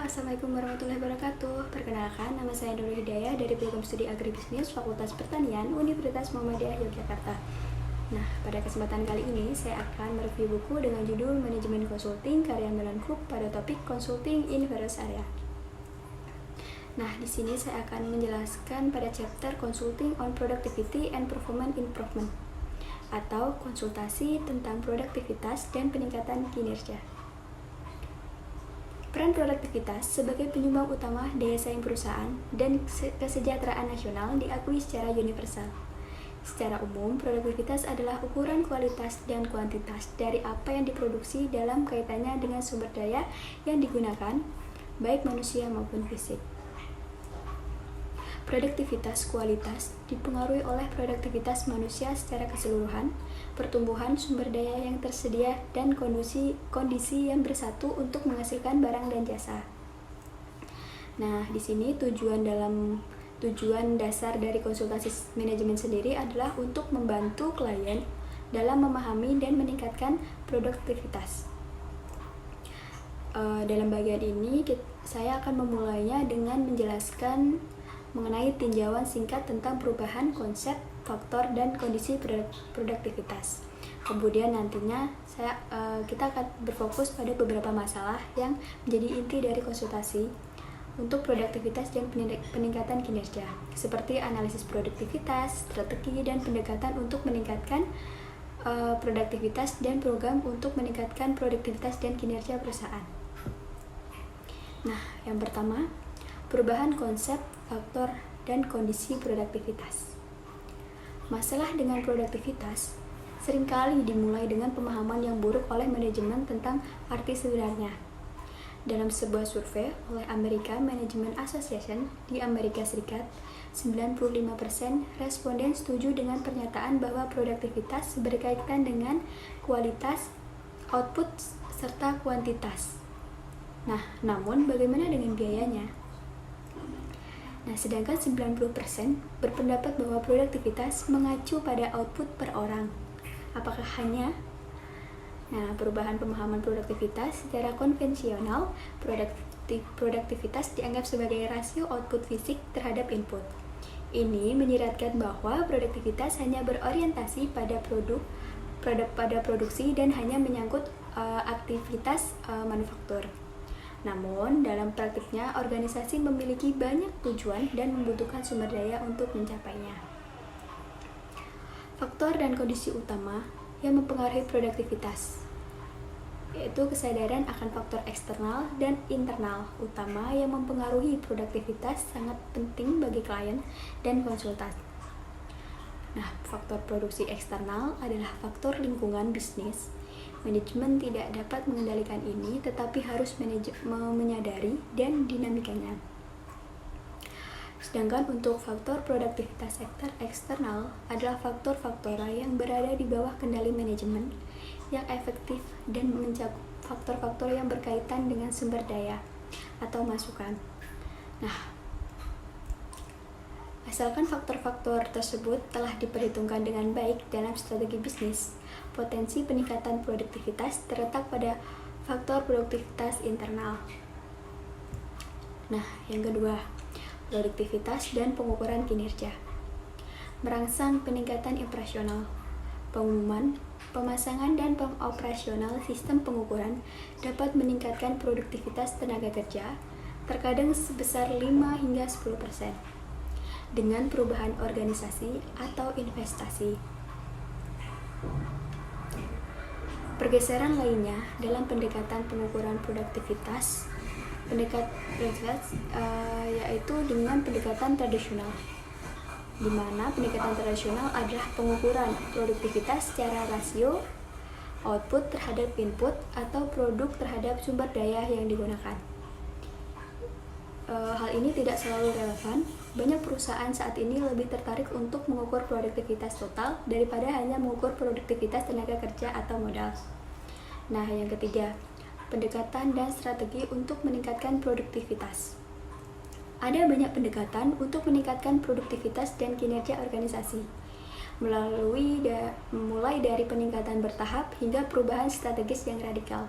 Assalamualaikum warahmatullahi wabarakatuh. Perkenalkan, nama saya Nurul Hidayah dari Program Studi Agribisnis Fakultas Pertanian Universitas Muhammadiyah Yogyakarta. Nah, pada kesempatan kali ini saya akan mereview buku dengan judul Manajemen Consulting karya Melan Group pada topik Consulting in Various Area. Nah, di sini saya akan menjelaskan pada chapter Consulting on Productivity and Performance Improvement atau konsultasi tentang produktivitas dan peningkatan kinerja. Peran produktivitas sebagai penyumbang utama daya saing perusahaan dan kesejahteraan nasional diakui secara universal. Secara umum, produktivitas adalah ukuran kualitas dan kuantitas dari apa yang diproduksi dalam kaitannya dengan sumber daya yang digunakan, baik manusia maupun fisik. Produktivitas kualitas dipengaruhi oleh produktivitas manusia secara keseluruhan, pertumbuhan sumber daya yang tersedia, dan kondisi yang bersatu untuk menghasilkan barang dan jasa. Nah, di sini tujuan dasar dari konsultasi manajemen sendiri adalah untuk membantu klien dalam memahami dan meningkatkan produktivitas. Dalam bagian ini, saya akan memulainya dengan menjelaskan mengenai tinjauan singkat tentang perubahan konsep, faktor, dan kondisi produktivitas. Kemudian nantinya kita akan berfokus pada beberapa masalah yang menjadi inti dari konsultasi untuk produktivitas dan peningkatan kinerja, seperti analisis produktivitas, strategi, dan pendekatan untuk meningkatkan produktivitas dan program untuk meningkatkan produktivitas dan kinerja perusahaan. Nah, yang pertama, perubahan konsep, faktor, dan kondisi produktivitas. Masalah dengan produktivitas seringkali dimulai dengan pemahaman yang buruk oleh manajemen tentang arti sebenarnya. Dalam sebuah survei oleh American Management Association di Amerika Serikat, 95% responden setuju dengan pernyataan bahwa produktivitas berkaitan dengan kualitas, output, serta kuantitas. Nah, namun bagaimana dengan biayanya? Nah, sedangkan 90% berpendapat bahwa produktivitas mengacu pada output per orang. Apakah hanya? Nah, perubahan pemahaman produktivitas secara konvensional, produktivitas dianggap sebagai rasio output fisik terhadap input. Ini menyiratkan bahwa produktivitas hanya berorientasi pada produksi dan hanya menyangkut aktivitas manufaktur. Namun, dalam praktiknya, organisasi memiliki banyak tujuan dan membutuhkan sumber daya untuk mencapainya. Faktor dan kondisi utama yang mempengaruhi produktivitas, yaitu kesadaran akan faktor eksternal dan internal utama yang mempengaruhi produktivitas sangat penting bagi klien dan konsultan. Nah, faktor produksi eksternal adalah faktor lingkungan bisnis. Manajemen tidak dapat mengendalikan ini, tetapi harus menyadari dan dinamikanya. Sedangkan untuk faktor produktivitas sektor eksternal adalah faktor-faktor yang berada di bawah kendali manajemen yang efektif dan mencakup faktor-faktor yang berkaitan dengan sumber daya atau masukan. Nah, asalkan faktor-faktor tersebut telah diperhitungkan dengan baik dalam strategi bisnis, potensi peningkatan produktivitas terletak pada faktor produktivitas internal. Nah, yang kedua, produktivitas dan pengukuran kinerja. Merangsang peningkatan operasional. Pengumuman, pemasangan, dan pengoperasional sistem pengukuran dapat meningkatkan produktivitas tenaga kerja, terkadang sebesar 5 hingga 10%, dengan perubahan organisasi atau investasi. Pergeseran lainnya dalam pendekatan pengukuran produktivitas yaitu dengan pendekatan tradisional, di mana pendekatan tradisional adalah pengukuran produktivitas secara rasio output terhadap input atau produk terhadap sumber daya yang digunakan. Hal ini tidak selalu relevan. Banyak perusahaan saat ini lebih tertarik untuk mengukur produktivitas total daripada hanya mengukur produktivitas tenaga kerja atau modal. Nah, yang ketiga, pendekatan dan strategi untuk meningkatkan produktivitas. Ada banyak pendekatan untuk meningkatkan produktivitas dan kinerja organisasi, mulai dari peningkatan bertahap hingga perubahan strategis yang radikal.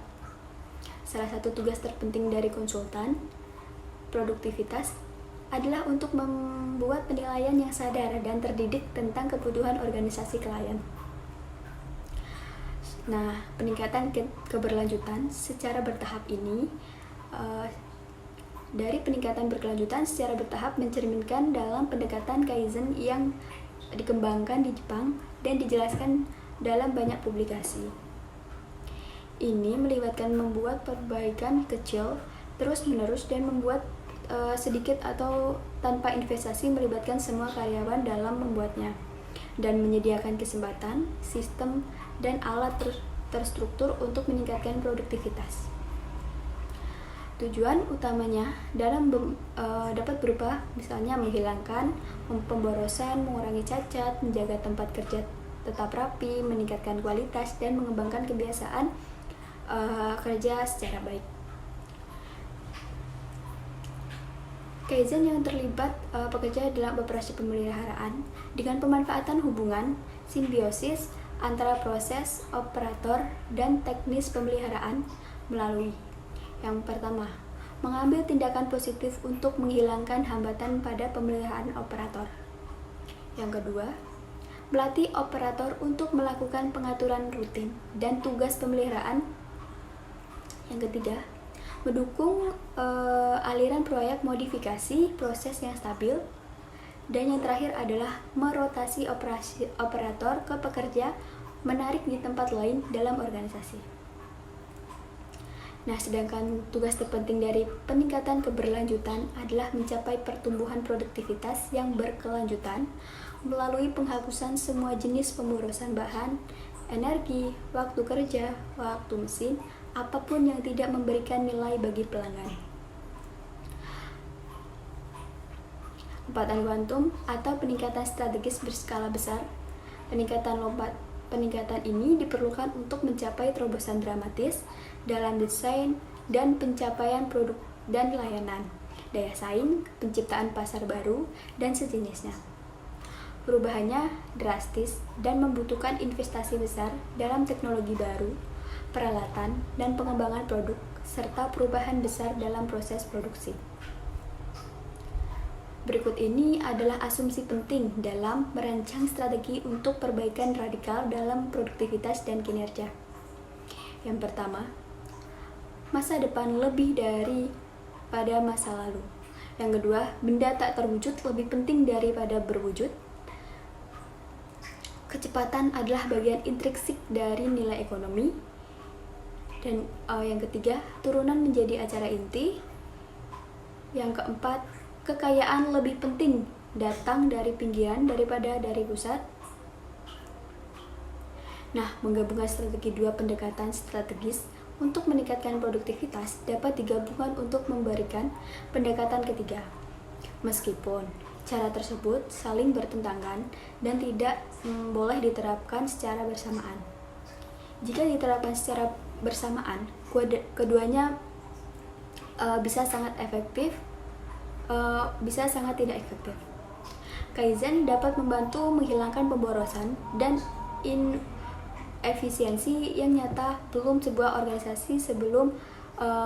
Salah satu tugas terpenting dari konsultan produktivitas adalah untuk membuat penilaian yang sadar dan terdidik tentang kebutuhan organisasi klien. Nah, peningkatan keberlanjutan secara bertahap ini dari peningkatan berkelanjutan secara bertahap mencerminkan dalam pendekatan Kaizen yang dikembangkan di Jepang dan dijelaskan dalam banyak publikasi. Ini melibatkan membuat perbaikan kecil terus-menerus dan membuat sedikit atau tanpa investasi melibatkan semua karyawan dalam membuatnya dan menyediakan kesempatan, sistem, dan alat terstruktur untuk meningkatkan produktivitas. Tujuan utamanya dapat berupa misalnya menghilangkan pemborosan, mengurangi cacat, menjaga tempat kerja tetap rapi, meningkatkan kualitas, dan mengembangkan kebiasaan kerja secara baik. Kaizen yang terlibat pekerja dalam operasi pemeliharaan dengan pemanfaatan hubungan simbiosis antara proses, operator, dan teknis pemeliharaan melalui yang pertama, mengambil tindakan positif untuk menghilangkan hambatan pada pemeliharaan operator. Yang kedua, melatih operator untuk melakukan pengaturan rutin dan tugas pemeliharaan. Yang ketiga, mendukung aliran proyek modifikasi proses yang stabil. Dan yang terakhir adalah merotasi operator ke pekerja menarik di tempat lain dalam organisasi. Nah, sedangkan tugas terpenting dari peningkatan keberlanjutan adalah mencapai pertumbuhan produktivitas yang berkelanjutan melalui penghapusan semua jenis pemborosan bahan, energi, waktu kerja, waktu mesin, apapun yang tidak memberikan nilai bagi pelanggan. Lompatan kuantum atau peningkatan strategis berskala besar. Peningkatan ini diperlukan untuk mencapai terobosan dramatis dalam desain dan pencapaian produk dan layanan, daya saing, penciptaan pasar baru, dan sejenisnya. Perubahannya drastis dan membutuhkan investasi besar dalam teknologi baru, peralatan, dan pengembangan produk, serta perubahan besar dalam proses produksi. Berikut ini adalah asumsi penting dalam merancang strategi untuk perbaikan radikal dalam produktivitas dan kinerja. Yang pertama, masa depan lebih daripada masa lalu. Yang kedua, benda tak terwujud lebih penting daripada berwujud. Kecepatan adalah bagian intrinsik dari nilai ekonomi. Dan yang ketiga, turunan menjadi acara inti. Yang keempat, kekayaan lebih penting datang dari pinggiran daripada dari pusat. Nah, menggabungkan strategi dua pendekatan strategis untuk meningkatkan produktivitas dapat digabungkan untuk memberikan pendekatan ketiga. Meskipun cara tersebut saling bertentangan dan tidak boleh diterapkan secara bersamaan. Jika diterapkan secara bersamaan, keduanya bisa sangat efektif, bisa sangat tidak efektif. Kaizen dapat membantu menghilangkan pemborosan dan inefisiensi yang nyata belum sebuah organisasi sebelum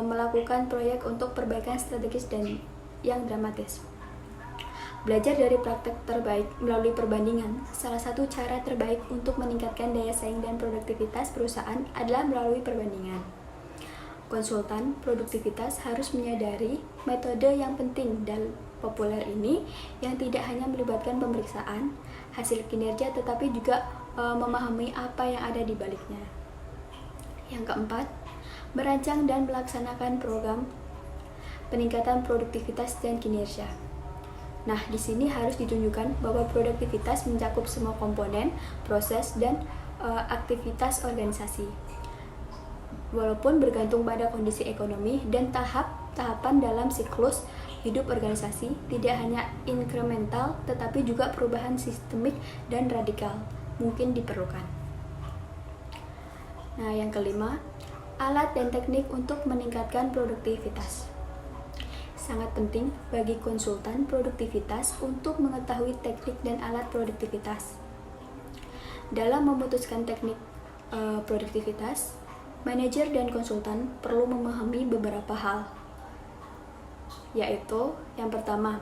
melakukan proyek untuk perbaikan strategis dan yang dramatis. Belajar dari praktek terbaik melalui perbandingan. Salah satu cara terbaik untuk meningkatkan daya saing dan produktivitas perusahaan adalah melalui perbandingan. Konsultan produktivitas harus menyadari metode yang penting dan populer ini yang tidak hanya melibatkan pemeriksaan hasil kinerja tetapi juga memahami apa yang ada di baliknya. Yang keempat, merancang dan melaksanakan program peningkatan produktivitas dan kinerja. Nah, di sini harus ditunjukkan bahwa produktivitas mencakup semua komponen, proses, dan aktivitas organisasi. Walaupun bergantung pada kondisi ekonomi dan tahapan dalam siklus hidup organisasi, tidak hanya inkremental tetapi juga perubahan sistemik dan radikal mungkin diperlukan. Nah, yang kelima, alat dan teknik untuk meningkatkan produktivitas. Sangat penting bagi konsultan produktivitas untuk mengetahui teknik dan alat produktivitas. Dalam memutuskan teknik produktivitas, manajer dan konsultan perlu memahami beberapa hal. yaitu yang pertama,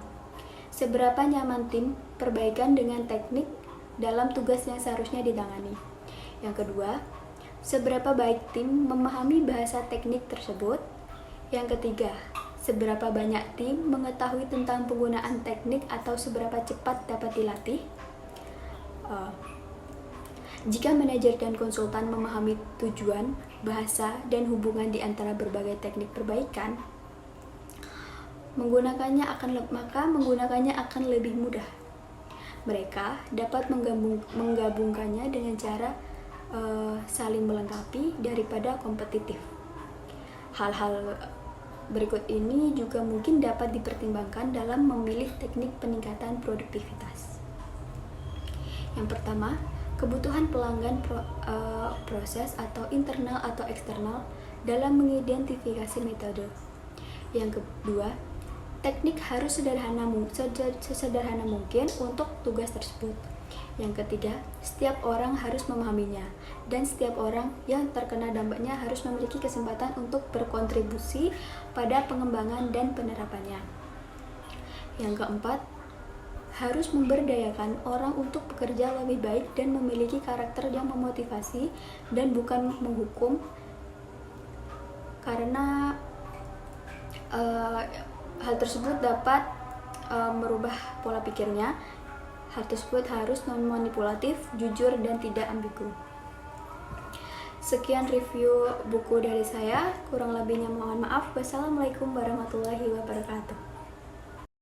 seberapa nyaman tim perbaikan dengan teknik dalam tugas yang seharusnya ditangani. Yang kedua, seberapa baik tim memahami bahasa teknik tersebut. Yang ketiga, seberapa banyak tim mengetahui tentang penggunaan teknik atau seberapa cepat dapat dilatih. Jika manajer dan konsultan memahami tujuan, bahasa, dan hubungan di antara berbagai teknik perbaikan, menggunakannya akan lebih mudah. Mereka dapat menggabungkannya dengan cara saling melengkapi daripada kompetitif. Hal-hal berikut ini juga mungkin dapat dipertimbangkan dalam memilih teknik peningkatan produktivitas. Yang pertama, kebutuhan pelanggan proses atau internal atau eksternal dalam mengidentifikasi metode. Yang kedua, teknik harus sesederhana mungkin untuk tugas tersebut. Yang ketiga, setiap orang harus memahaminya dan setiap orang yang terkena dampaknya harus memiliki kesempatan untuk berkontribusi pada pengembangan dan penerapannya. Yang keempat, harus memberdayakan orang untuk bekerja lebih baik dan memiliki karakter yang memotivasi dan bukan menghukum, karena hal tersebut dapat merubah pola pikirnya. Hal tersebut harus non-manipulatif, jujur, dan tidak ambigu. Sekian review buku dari saya, kurang lebihnya mohon maaf. Wassalamualaikum warahmatullahi wabarakatuh.